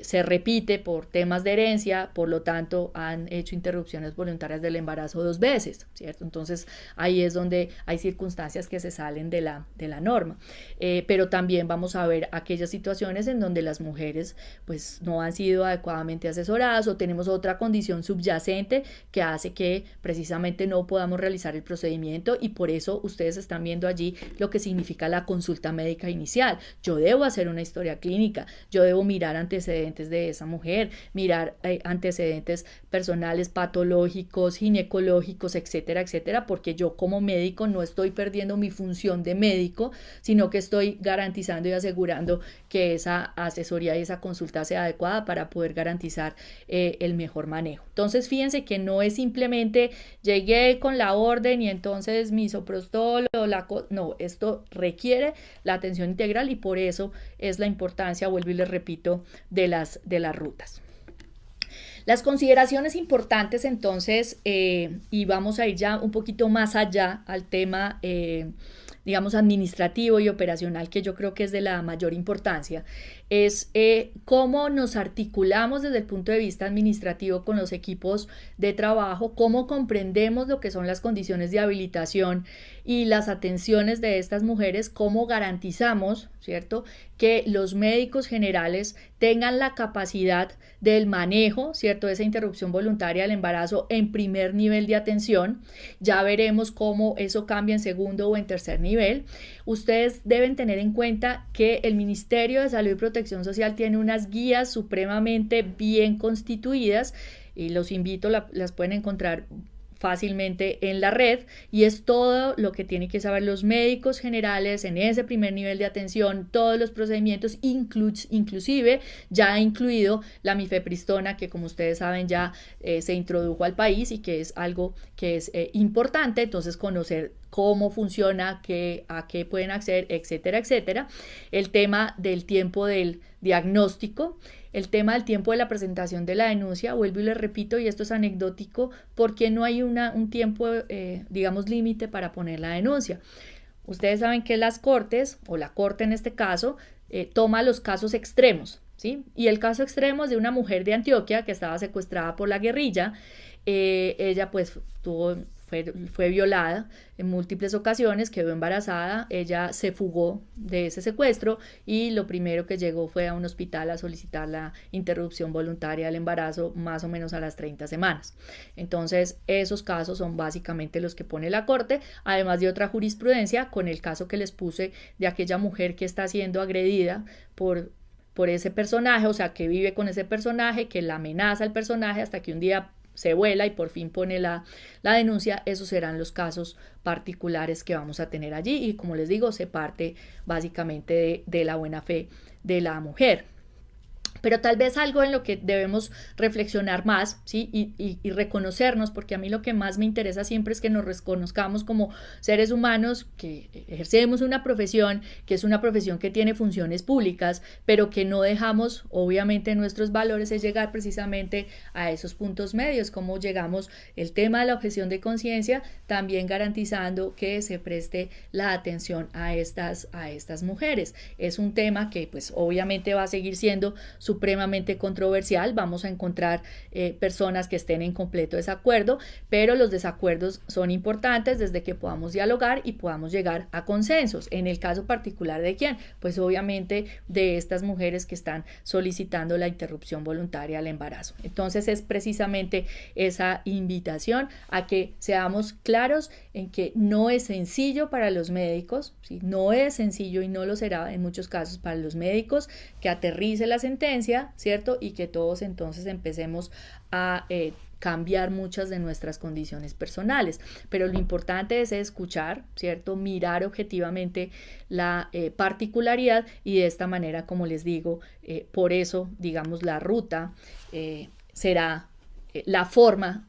se repite por temas de herencia, por lo tanto han hecho interrupciones voluntarias del embarazo 2 veces, ¿cierto? Entonces ahí es donde hay circunstancias que se salen de la norma, pero también vamos a ver aquellas situaciones en donde las mujeres pues no han sido adecuadamente asesoradas o tenemos otra condición subyacente que hace que precisamente no podamos realizar el procedimiento, y por eso ustedes están viendo allí lo que significa la consulta médica inicial. Yo debo hacer una historia clínica, yo debo mirar antecedentes de esa mujer, mirar antecedentes personales, patológicos, ginecológicos, etcétera, etcétera, porque yo como médico no estoy perdiendo mi función de médico, sino que estoy garantizando y asegurando que esa asesoría y esa consulta sea adecuada para poder garantizar el mejor manejo. Entonces fíjense que no es simplemente llegué con la orden y entonces misoprostol o no, esto requiere la atención integral y por eso es la importancia, vuelvo y les repito, de las rutas. Las consideraciones importantes entonces, y vamos a ir ya un poquito más allá al tema, digamos, administrativo y operacional, que yo creo que es de la mayor importancia, es cómo nos articulamos desde el punto de vista administrativo con los equipos de trabajo, cómo comprendemos lo que son las condiciones de habilitación y las atenciones de estas mujeres, cómo garantizamos, ¿cierto?, que los médicos generales tengan la capacidad del manejo, ¿cierto?, de esa interrupción voluntaria del embarazo en primer nivel de atención. Ya veremos cómo eso cambia en segundo o en tercer nivel. Ustedes deben tener en cuenta que el Ministerio de Salud y Protección Social tiene unas guías supremamente bien constituidas y los invito, las pueden encontrar fácilmente en la red, y es todo lo que tienen que saber los médicos generales en ese primer nivel de atención, todos los procedimientos, inclusive ya ha incluido la mifepristona, que como ustedes saben ya se introdujo al país y que es algo que es importante, entonces conocer cómo funciona, a qué pueden acceder, etcétera, etcétera. El tema del tiempo del diagnóstico, el tema del tiempo de la presentación de la denuncia, vuelvo y les repito, y esto es anecdótico, porque no hay un tiempo, digamos, límite para poner la denuncia. Ustedes saben que las cortes, o la corte en este caso, toma los casos extremos, ¿sí? Y el caso extremo es de una mujer de Antioquia que estaba secuestrada por la guerrilla. Ella pues fue violada en múltiples ocasiones, quedó embarazada, ella se fugó de ese secuestro y lo primero que llegó fue a un hospital a solicitar la interrupción voluntaria del embarazo más o menos a las 30 semanas. Entonces esos casos son básicamente los que pone la corte, además de otra jurisprudencia con el caso que les puse de aquella mujer que está siendo agredida por ese personaje, o sea, que vive con ese personaje, que la amenaza al personaje hasta que un día se vuela y por fin pone la denuncia. Esos serán los casos particulares que vamos a tener allí y, como les digo, se parte básicamente de la buena fe de la mujer. Pero tal vez algo en lo que debemos reflexionar más, ¿sí? y reconocernos, porque a mí lo que más me interesa siempre es que nos reconozcamos como seres humanos que ejercemos una profesión, que es una profesión que tiene funciones públicas, pero que no dejamos, obviamente nuestros valores es llegar precisamente a esos puntos medios, como llegamos el tema de la objeción de conciencia, también garantizando que se preste la atención a estas mujeres. Es un tema que pues obviamente va a seguir siendo supremamente controversial, vamos a encontrar personas que estén en completo desacuerdo, pero los desacuerdos son importantes desde que podamos dialogar y podamos llegar a consensos. En el caso particular de quién, pues obviamente de estas mujeres que están solicitando la interrupción voluntaria del embarazo. Entonces es precisamente esa invitación a que seamos claros en que no es sencillo para los médicos, ¿sí? No es sencillo y no lo será en muchos casos para los médicos que aterrice la sentencia, ¿cierto? Y que todos entonces empecemos a cambiar muchas de nuestras condiciones personales. Pero lo importante es escuchar, ¿cierto? Mirar objetivamente la particularidad y de esta manera, como les digo, por eso, digamos, la ruta será la forma,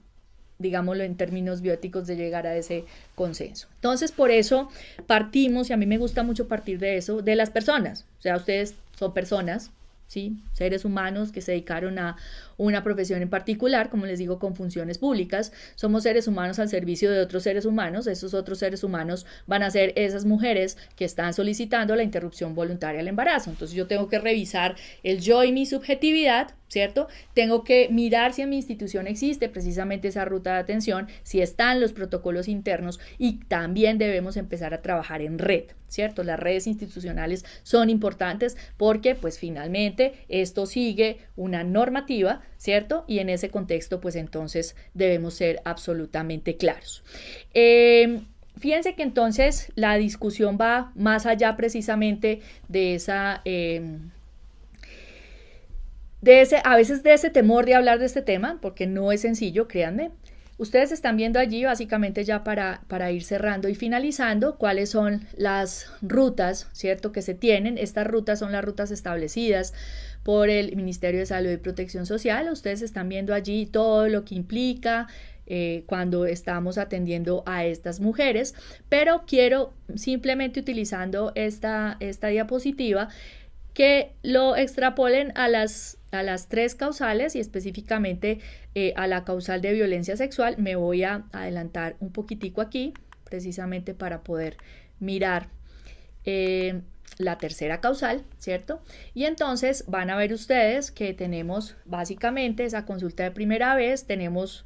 digámoslo en términos bióticos, de llegar a ese consenso. Entonces, por eso partimos, y a mí me gusta mucho partir de eso, de las personas. O sea, ustedes son personas, ¿sí? Seres humanos que se dedicaron a una profesión en particular, como les digo, con funciones públicas. Somos seres humanos al servicio de otros seres humanos. Esos otros seres humanos van a ser esas mujeres que están solicitando la interrupción voluntaria del embarazo. Entonces yo tengo que revisar el yo y mi subjetividad, ¿cierto? Tengo que mirar si en mi institución existe precisamente esa ruta de atención, si están los protocolos internos, y también debemos empezar a trabajar en red, ¿cierto? Las redes institucionales son importantes porque pues finalmente esto sigue una normativa, ¿cierto? Y en ese contexto pues entonces debemos ser absolutamente claros. Fíjense que entonces la discusión va más allá precisamente de esa... a veces de ese temor de hablar de este tema, porque no es sencillo, créanme. Ustedes están viendo allí básicamente ya para ir cerrando y finalizando cuáles son las rutas, ¿cierto?, que se tienen. Estas rutas son las rutas establecidas por el Ministerio de Salud y Protección Social. Ustedes están viendo allí todo lo que implica cuando estamos atendiendo a estas mujeres, pero quiero simplemente, utilizando esta diapositiva, que lo extrapolen a las 3 causales y específicamente a la causal de violencia sexual. Me voy a adelantar un poquitico aquí, precisamente para poder mirar la tercera causal, ¿cierto? Y entonces van a ver ustedes que tenemos básicamente esa consulta de primera vez, tenemos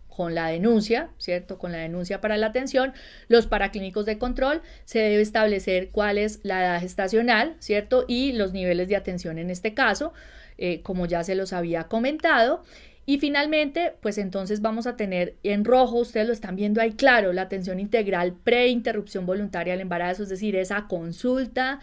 con la denuncia, ¿cierto? Con la denuncia para la atención, los paraclínicos de control, se debe establecer cuál es la edad gestacional, ¿cierto? Y los niveles de atención en este caso, como ya se los había comentado. Y finalmente, pues entonces vamos a tener en rojo, ustedes lo están viendo ahí claro, la atención integral pre-interrupción voluntaria del embarazo, es decir, esa consulta,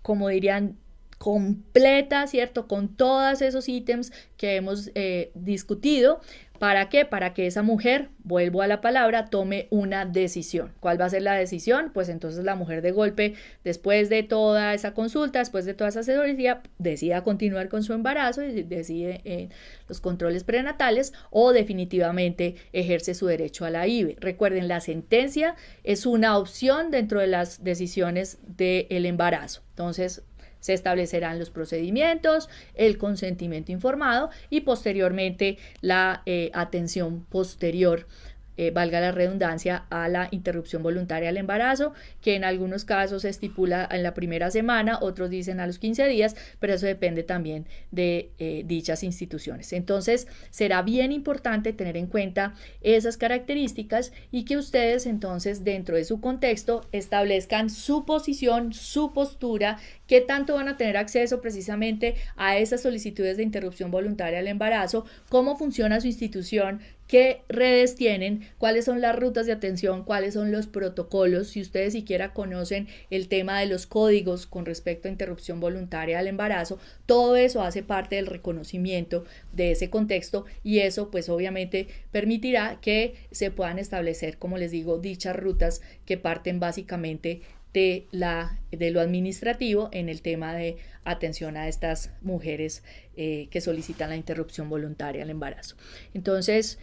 como dirían, completa, ¿cierto? Con todos esos ítems que hemos discutido. ¿Para qué? Para que esa mujer, vuelvo a la palabra, tome una decisión. ¿Cuál va a ser la decisión? Pues entonces la mujer de golpe, después de toda esa consulta, después de toda esa asesoría, decida continuar con su embarazo y decide los controles prenatales, o definitivamente ejerce su derecho a la IVE. Recuerden, la sentencia es una opción dentro de las decisiones del embarazo. Entonces, se establecerán los procedimientos, el consentimiento informado y posteriormente la atención posterior, valga la redundancia, a la interrupción voluntaria del embarazo, que en algunos casos se estipula en la primera semana, otros dicen a los 15 días, pero eso depende también de dichas instituciones. Entonces, será bien importante tener en cuenta esas características y que ustedes entonces dentro de su contexto establezcan su posición, su postura, qué tanto van a tener acceso precisamente a esas solicitudes de interrupción voluntaria del embarazo, cómo funciona su institución, qué redes tienen, cuáles son las rutas de atención, cuáles son los protocolos, si ustedes siquiera conocen el tema de los códigos con respecto a interrupción voluntaria del embarazo. Todo eso hace parte del reconocimiento de ese contexto y eso pues obviamente permitirá que se puedan establecer, como les digo, dichas rutas que parten básicamente de lo administrativo en el tema de atención a estas mujeres que solicitan la interrupción voluntaria del embarazo. Entonces,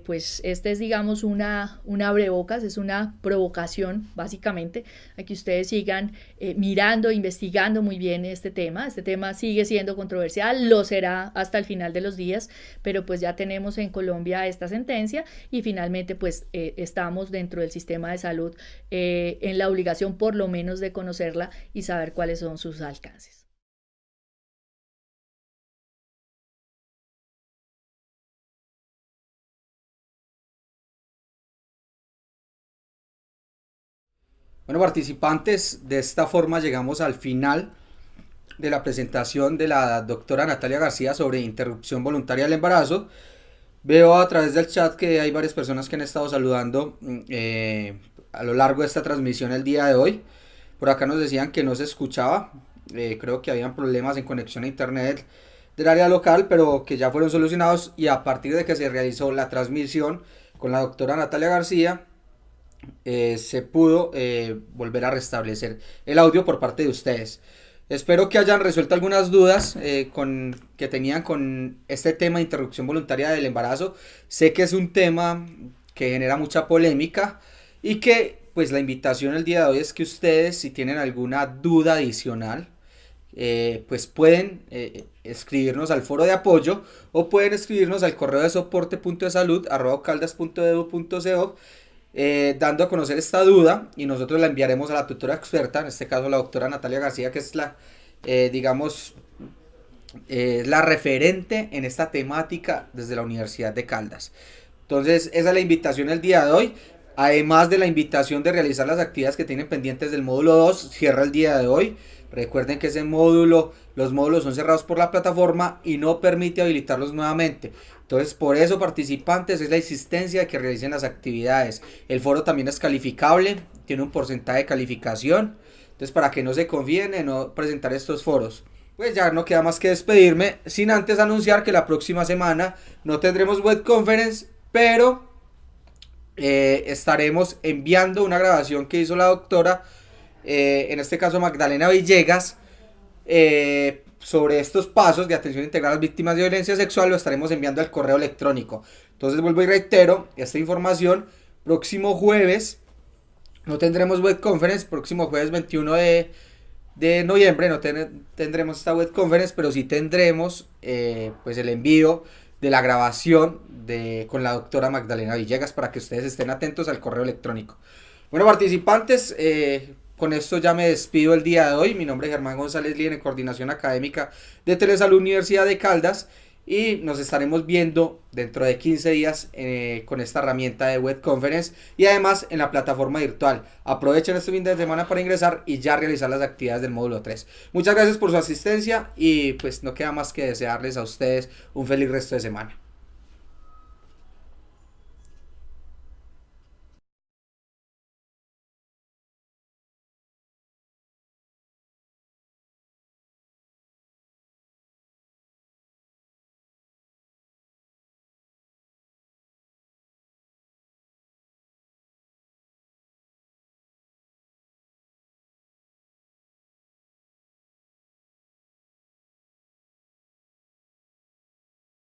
pues este es, digamos, una abrebocas, es una provocación básicamente a que ustedes sigan mirando, investigando muy bien este tema. Este tema sigue siendo controversial, lo será hasta el final de los días, pero pues ya tenemos en Colombia esta sentencia y finalmente pues estamos dentro del sistema de salud en la obligación por lo menos de conocerla y saber cuáles son sus alcances. Bueno, participantes, de esta forma llegamos al final de la presentación de la doctora Natalia García sobre interrupción voluntaria del embarazo. Veo a través del chat que hay varias personas que han estado saludando a lo largo de esta transmisión el día de hoy. Por acá nos decían que no se escuchaba, creo que habían problemas en conexión a internet del área local, pero que ya fueron solucionados, y a partir de que se realizó la transmisión con la doctora Natalia García, se pudo volver a restablecer el audio por parte de ustedes. Espero que hayan resuelto algunas dudas que tenían con este tema de interrupción voluntaria del embarazo. Sé que es un tema que genera mucha polémica y que pues la invitación el día de hoy es que ustedes, si tienen alguna duda adicional, pues pueden escribirnos al foro de apoyo o pueden escribirnos al correo de soporte.desalud@caldas.edu.co, dando a conocer esta duda, y nosotros la enviaremos a la tutora experta, en este caso la doctora Natalia García, que es la referente en esta temática desde la Universidad de Caldas. Entonces, esa es la invitación el día de hoy. Además de la invitación de realizar las actividades que tienen pendientes del módulo 2, cierra el día de hoy. Recuerden que los módulos son cerrados por la plataforma y no permite habilitarlos nuevamente. Entonces, por eso, participantes, es la insistencia de que realicen las actividades. El foro también es calificable, tiene un porcentaje de calificación. Entonces, para que no se confíen en no presentar estos foros. Pues ya no queda más que despedirme, sin antes anunciar que la próxima semana no tendremos web conference, pero estaremos enviando una grabación que hizo la doctora, en este caso Magdalena Villegas, sobre estos pasos de atención integral a las víctimas de violencia sexual. Lo estaremos enviando al correo electrónico. Entonces vuelvo y reitero esta información: próximo jueves no tendremos web conference, próximo jueves 21 de noviembre no tendremos esta web conference, pero sí tendremos pues el envío de la grabación con la doctora Magdalena Villegas, para que ustedes estén atentos al correo electrónico. Bueno, participantes, con esto ya me despido el día de hoy. Mi nombre es Germán González Lien, en Coordinación Académica de Telesalud Universidad de Caldas, y nos estaremos viendo dentro de 15 días con esta herramienta de web conference y además en la plataforma virtual. Aprovechen este fin de semana para ingresar y ya realizar las actividades del módulo 3. Muchas gracias por su asistencia y pues no queda más que desearles a ustedes un feliz resto de semana.